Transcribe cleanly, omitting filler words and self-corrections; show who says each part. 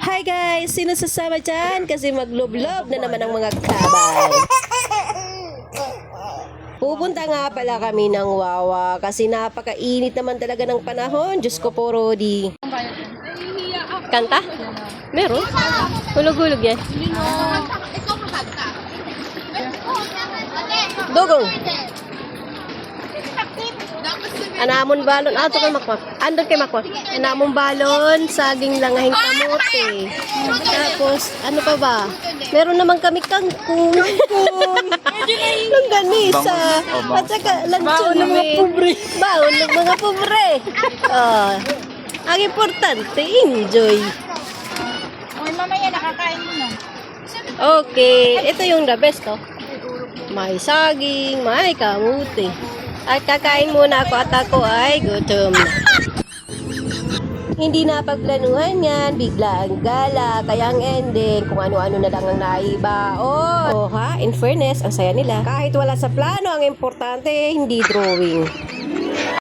Speaker 1: Hi guys! Sino sasama dyan? Kasi maglob-lob na naman ang mga kabay. Pupunta nga pala kami ng Wawa kasi napakainit naman talaga ng panahon. Diyos ko po, Rodi. Kanta? Meron? Hulog-hulog yan. Dugong. Anamon balon. Ato kay Makmak. Andon kay Makmak. Anamon balon, saging langahing kamote. Tapos, ano pa ba? Meron naman kami kangkong. Longganisa. At saka lanchon ng mga pobre. Baon ng mga pobre. Ang importante, enjoy.
Speaker 2: Oy, mamaya nakakain mo na.
Speaker 1: Okay, ito yung the best, oh. May saging, may kamuti. At kakain muna ako at ako ay gutom na. Hindi na pagplanuhan yan, bigla ang gala, kaya ang ending, kung ano-ano na lang ang naibaon. Oh ha, in fairness, ang saya nila. Kahit wala sa plano, ang importante, hindi drawing.